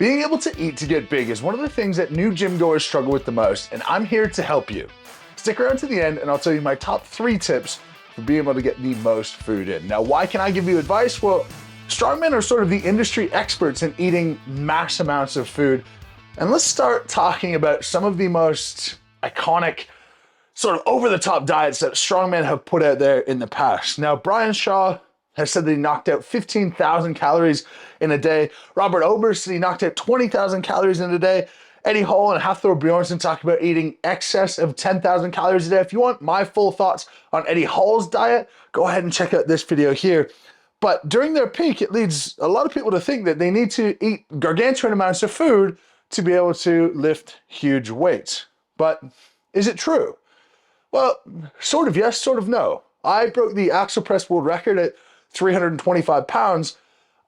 Being able to eat to get big is one of the things that new gym goers struggle with the most, and I'm here to help you. Stick around to the end and I'll tell you my top 3 tips for being able to get the most food in. Now, why can I give you advice? Well, strongmen are sort of the industry experts in eating mass amounts of food. And let's start talking about some of the most iconic, sort of over-the-top diets that strongmen have put out there in the past. Now, Brian Shaw has said that he knocked out 15,000 calories in a day. Robert Oberst said he knocked out 20,000 calories in a day. Eddie Hall and Hafthor Bjornsson talk about eating excess of 10,000 calories a day. If you want my full thoughts on Eddie Hall's diet, go ahead and check out this video here. But during their peak, it leads a lot of people to think that they need to eat gargantuan amounts of food to be able to lift huge weights. But is it true? Well, sort of yes, sort of no. I broke the axle press world record at 325 pounds.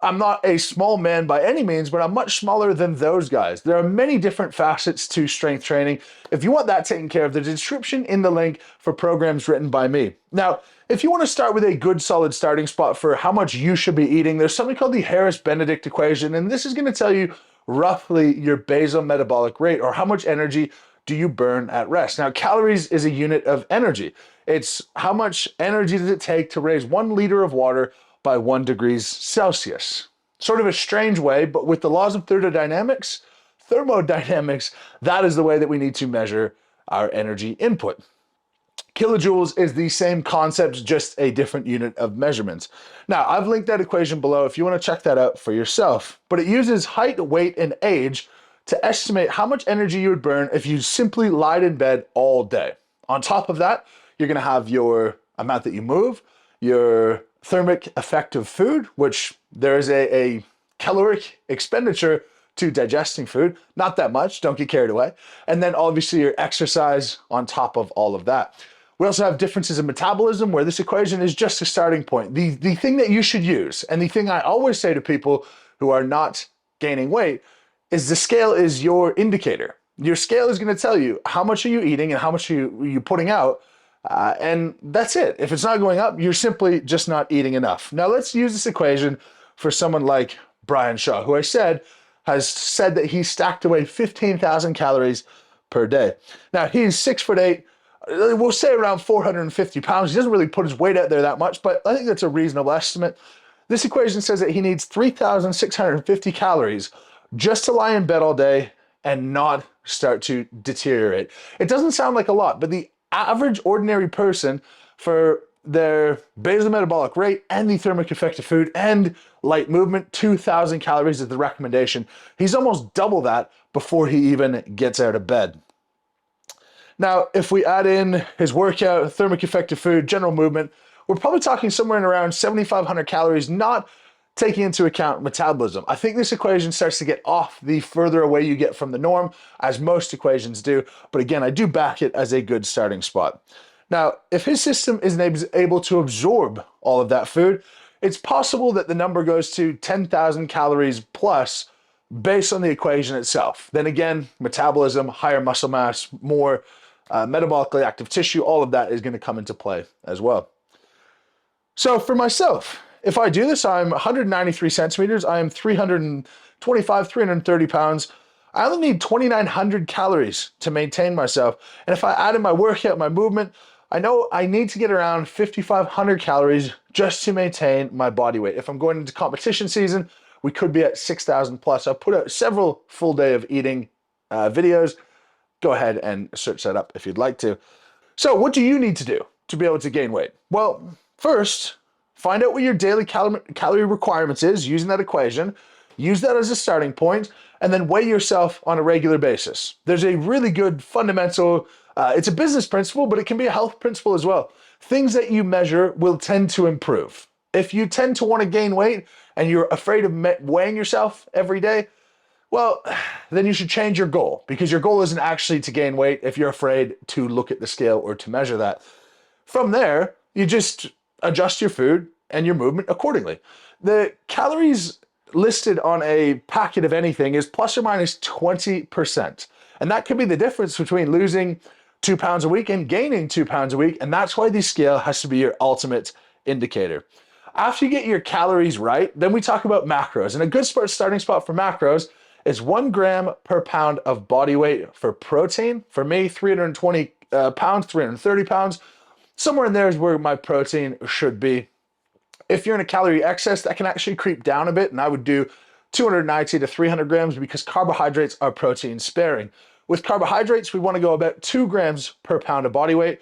I'm not a small man by any means, but I'm much smaller than those guys. There are many different facets to strength training. If you want that taken care of, there's a description in the link for programs written by me. Now, if you want to start with a good solid starting spot for how much you should be eating, there's something called the Harris-Benedict equation, and this is going to tell you roughly your basal metabolic rate, or how much energy do you burn at rest. Now, calories is a unit of energy. It's how much energy does it take to raise 1 liter of water by 1 degrees Celsius. Sort of a strange way, but with the laws of thermodynamics, that is the way that we need to measure our energy input. Kilojoules is the same concept, just a different unit of measurements. Now, I've linked that equation below if you want to check that out for yourself, but it uses height, weight, and age to estimate how much energy you would burn if you simply lied in bed all day. On top of that, you're going to have your amount that you move, your thermic effect of food, which there is a caloric expenditure to digesting food. Not that much, don't get carried away. And then obviously your exercise on top of all of that. We also have differences in metabolism, where this equation is just a starting point. The thing that you should use, and the thing I always say to people who are not gaining weight, is the scale is your indicator. Your scale is going to tell you how much are you eating and how much are you putting out, and that's it. If it's not going up, you're simply just not eating enough. Now let's use this equation for someone like Brian Shaw, who I said has said that he stacked away 15,000 calories per day. Now he's 6'8", we'll say around 450 pounds. He doesn't really put his weight out there that much, but I think that's a reasonable estimate. This equation says that he needs 3,650 calories just to lie in bed all day and not start to deteriorate. It doesn't sound like a lot, but the average ordinary person, for their basal metabolic rate and the thermic effect of food and light movement, 2,000 calories is the recommendation. He's almost double that before he even gets out of bed. Now, if we add in his workout, thermic effect of food, general movement, we're probably talking somewhere in around 7,500 calories, not taking into account metabolism. I think this equation starts to get off the further away you get from the norm, as most equations do. But again, I do back it as a good starting spot. Now, if his system isn't able to absorb all of that food, it's possible that the number goes to 10,000 calories plus based on the equation itself. Then again, metabolism, higher muscle mass, more metabolically active tissue, all of that is going to come into play as well. So for myself, if I do this, I'm 193 centimeters. I am 325, 330 pounds. I only need 2,900 calories to maintain myself. And if I add in my workout, my movement, I know I need to get around 5,500 calories just to maintain my body weight. If I'm going into competition season, we could be at 6,000 plus. I've put out several full day of eating videos. Go ahead and search that up if you'd like to. So what do you need to do to be able to gain weight? Well, first, find out what your daily calorie requirements is using that equation. Use that as a starting point, and then weigh yourself on a regular basis. There's a really good fundamental, it's a business principle, but it can be a health principle as well. Things that you measure will tend to improve. If you tend to want to gain weight and you're afraid of weighing yourself every day, well, then you should change your goal, because your goal isn't actually to gain weight if you're afraid to look at the scale or to measure that. From there, you just adjust your food and your movement accordingly. The calories listed on a packet of anything is plus or minus 20%. And that could be the difference between losing 2 pounds a week and gaining 2 pounds a week. And that's why the scale has to be your ultimate indicator. After you get your calories right, then we talk about macros. And a good starting spot for macros is 1 gram per pound of body weight for protein. For me, 320 pounds, 330 pounds, somewhere in there is where my protein should be. If you're in a calorie excess, that can actually creep down a bit, and I would do 290 to 300 grams because carbohydrates are protein sparing. With carbohydrates, we want to go about 2 grams per pound of body weight,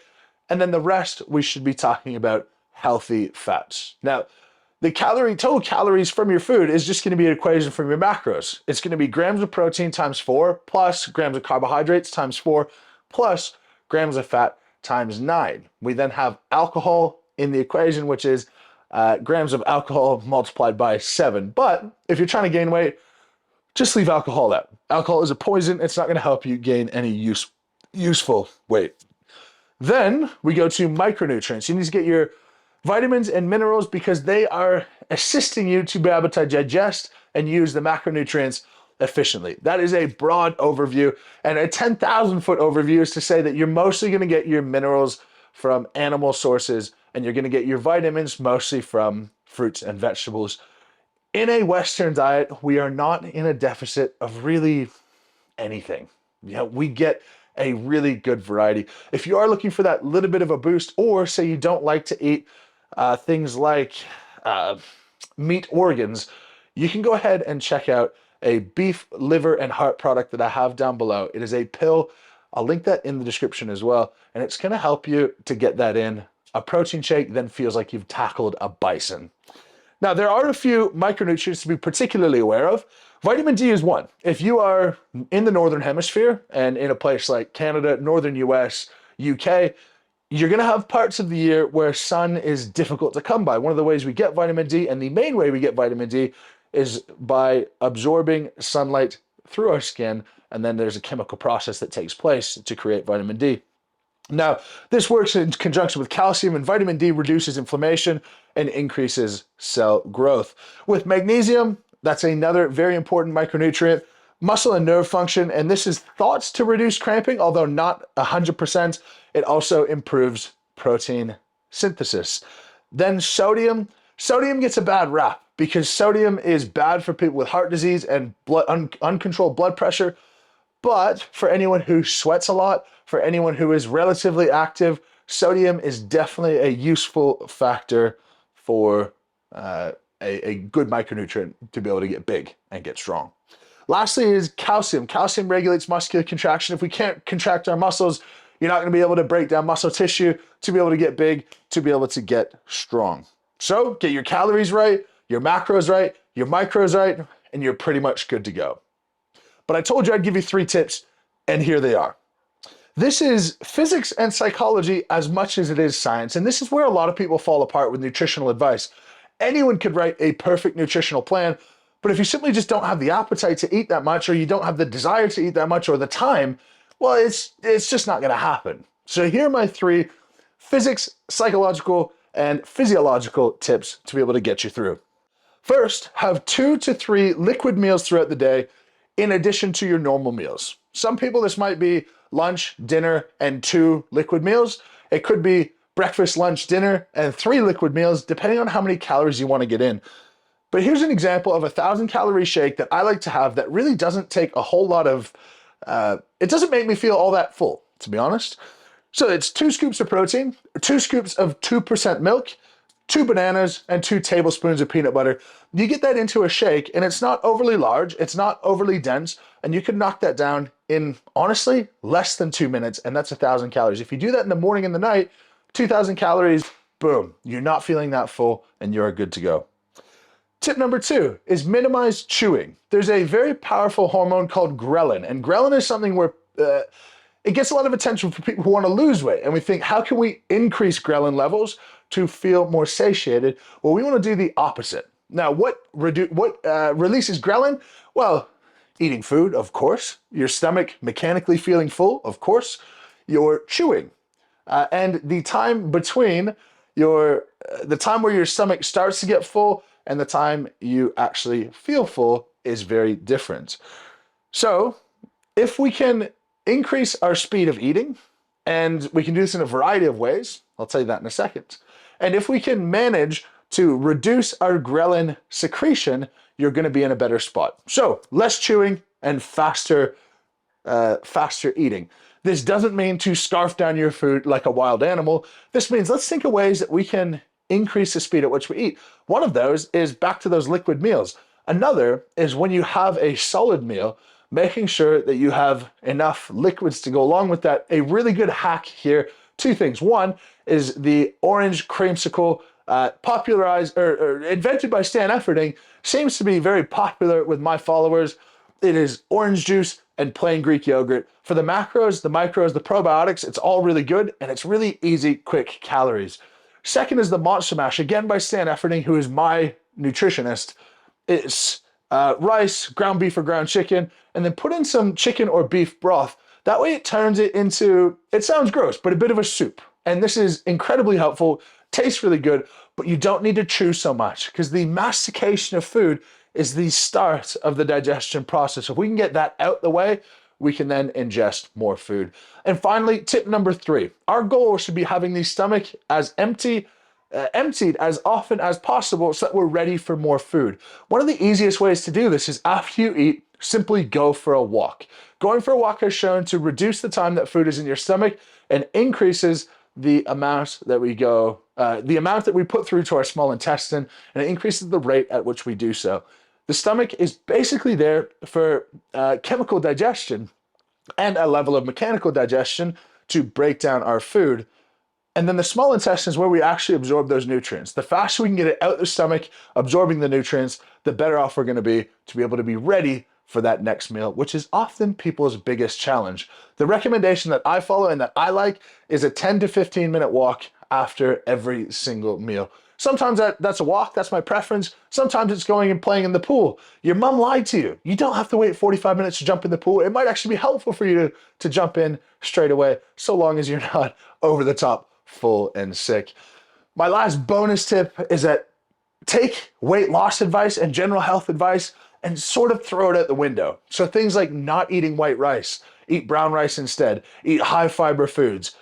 and then the rest we should be talking about healthy fats. Now, the total calories from your food is just going to be an equation from your macros. It's going to be grams of protein times 4 plus grams of carbohydrates times 4 plus grams of fat times 9. We then have alcohol in the equation, which is grams of alcohol multiplied by 7. But if you're trying to gain weight, just leave alcohol out. Alcohol is a poison. It's not going to help you gain any useful weight. Then we go to micronutrients. You need to get your vitamins and minerals because they are assisting you to be able to digest and use the macronutrients efficiently. That is a broad overview, and a 10,000-foot overview is to say that you're mostly going to get your minerals from animal sources and you're going to get your vitamins mostly from fruits and vegetables. In a Western diet, we are not in a deficit of really anything. We get a really good variety. If you are looking for that little bit of a boost, or say you don't like to eat things like meat organs, you can go ahead and check out a beef liver and heart product that I have down below. It is a pill. I'll link that in the description as well, and it's going to help you to get that in. A protein shake then feels like you've tackled a bison. Now, there are a few micronutrients to be particularly aware of. Vitamin D is one. If you are in the Northern Hemisphere and in a place like Canada, Northern US, UK, you're going to have parts of the year where sun is difficult to come by. One of the ways we get vitamin D, and the main way we get vitamin D, is by absorbing sunlight through our skin, and then there's a chemical process that takes place to create vitamin D. Now, this works in conjunction with calcium, and vitamin D reduces inflammation and increases cell growth. With magnesium, that's another very important micronutrient, muscle and nerve function, and this is thought to reduce cramping, although not 100%. It also improves protein synthesis. Then sodium. Sodium gets a bad rap because sodium is bad for people with heart disease and uncontrolled blood pressure. But for anyone who sweats a lot, for anyone who is relatively active, sodium is definitely a useful factor for a good micronutrient to be able to get big and get strong. Lastly is calcium. Calcium regulates muscular contraction. If we can't contract our muscles, you're not going to be able to break down muscle tissue to be able to get big, to be able to get strong. So get your calories right, your macros right, your micros right, and you're pretty much good to go. But I told you I'd give you 3 tips, and here they are. This is physics and psychology as much as it is science, and this is where a lot of people fall apart with nutritional advice. Anyone could write a perfect nutritional plan, but if you simply just don't have the appetite to eat that much, or you don't have the desire to eat that much, or the time, well, it's just not going to happen. So here are my 3 physics, psychological, and physiological tips to be able to get you through. First, have 2 to 3 liquid meals throughout the day in addition to your normal meals. Some people, this might be lunch, dinner, and 2 liquid meals. It could be breakfast, lunch, dinner, and 3 liquid meals, depending on how many calories you want to get in. But here's an example of a 1,000-calorie shake that I like to have that really doesn't take a whole lot of, it doesn't make me feel all that full, to be honest. So it's 2 scoops of protein, 2 scoops of 2% milk, 2 bananas, and 2 tablespoons of peanut butter. You get that into a shake, and it's not overly large, it's not overly dense, and you can knock that down in, honestly, less than 2 minutes, and that's 1,000 calories. If you do that in the morning and the night, 2,000 calories, boom, you're not feeling that full, and you're good to go. Tip number 2 is minimize chewing. There's a very powerful hormone called ghrelin, and ghrelin is something where it gets a lot of attention for people who want to lose weight, and we think, how can we increase ghrelin levels to feel more satiated? Well, we want to do the opposite. Now, what releases ghrelin? Well, eating food, of course. Your stomach mechanically feeling full, of course. Your chewing. And the time between the time where your stomach starts to get full and the time you actually feel full is very different. So if we can increase our speed of eating, and we can do this in a variety of ways, I'll tell you that in a second. And if we can manage to reduce our ghrelin secretion, you're going to be in a better spot. So less chewing, and faster eating. This doesn't mean to scarf down your food like a wild animal. This means let's think of ways that we can increase the speed at which we eat. One of those is back to those liquid meals. Another is when you have a solid meal, making sure that you have enough liquids to go along with that. A really good hack here, two things. One is the orange creamsicle, popularized or invented by Stan Efferding, seems to be very popular with my followers. It is orange juice and plain Greek yogurt. For the macros, the micros, the probiotics, it's all really good, and it's really easy, quick calories. Second is the Monster Mash, again by Stan Efferding, who is my nutritionist. It's rice, ground beef or ground chicken, and then put in some chicken or beef broth. That way it turns it into, it sounds gross, but a bit of a soup. And this is incredibly helpful, tastes really good, but you don't need to chew so much because the mastication of food is the start of the digestion process. If we can get that out the way, we can then ingest more food. And finally, tip number 3, our goal should be having the stomach as emptied as often as possible so that we're ready for more food. One of the easiest ways to do this is after you eat, simply go for a walk. Going for a walk has shown to reduce the time that food is in your stomach and increases the amount that we put through to our small intestine, and it increases the rate at which we do so. The stomach is basically there for chemical digestion and a level of mechanical digestion to break down our food. And then the small intestine is where we actually absorb those nutrients. The faster we can get it out the stomach, absorbing the nutrients, the better off we're going to be able to be ready for that next meal, which is often people's biggest challenge. The recommendation that I follow and that I like is a 10 to 15 minute walk after every single meal. Sometimes that's a walk, that's my preference. Sometimes it's going and playing in the pool. Your mom lied to you. You don't have to wait 45 minutes to jump in the pool. It might actually be helpful for you to jump in straight away, so long as you're not over the top, full and sick. My last bonus tip is that take weight loss advice and general health advice and sort of throw it out the window. So things like not eating white rice, eat brown rice instead, eat high fiber foods.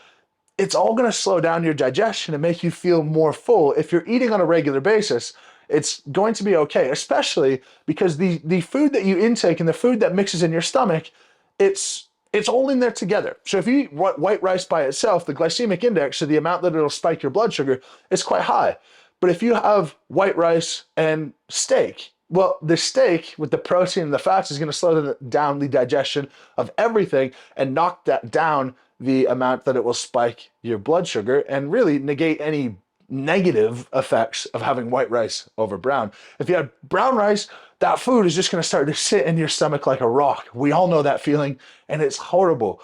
It's all going to slow down your digestion and make you feel more full. If you're eating on a regular basis, it's going to be okay, especially because the food that you intake and the food that mixes in your stomach, it's all in there together. So if you eat white rice by itself, the glycemic index, so the amount that it'll spike your blood sugar, is quite high. But if you have white rice and steak, well, the steak with the protein and the fats is going to slow down the digestion of everything and knock that down the amount that it will spike your blood sugar and really negate any negative effects of having white rice over brown. If you have brown rice, that food is just going to start to sit in your stomach like a rock. We all know that feeling, and it's horrible.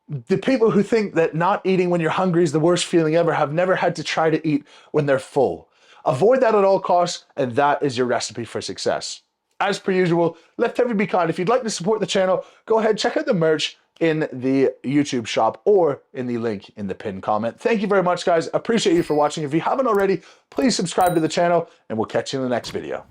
The people who think that not eating when you're hungry is the worst feeling ever have never had to try to eat when they're full. Avoid that at all costs, and that is your recipe for success. As per usual, let heavy be kind. If you'd like to support the channel, go ahead, check out the merch in the YouTube shop or in the link in the pinned comment. Thank you very much, guys. Appreciate you for watching. If you haven't already, please subscribe to the channel, and we'll catch you in the next video.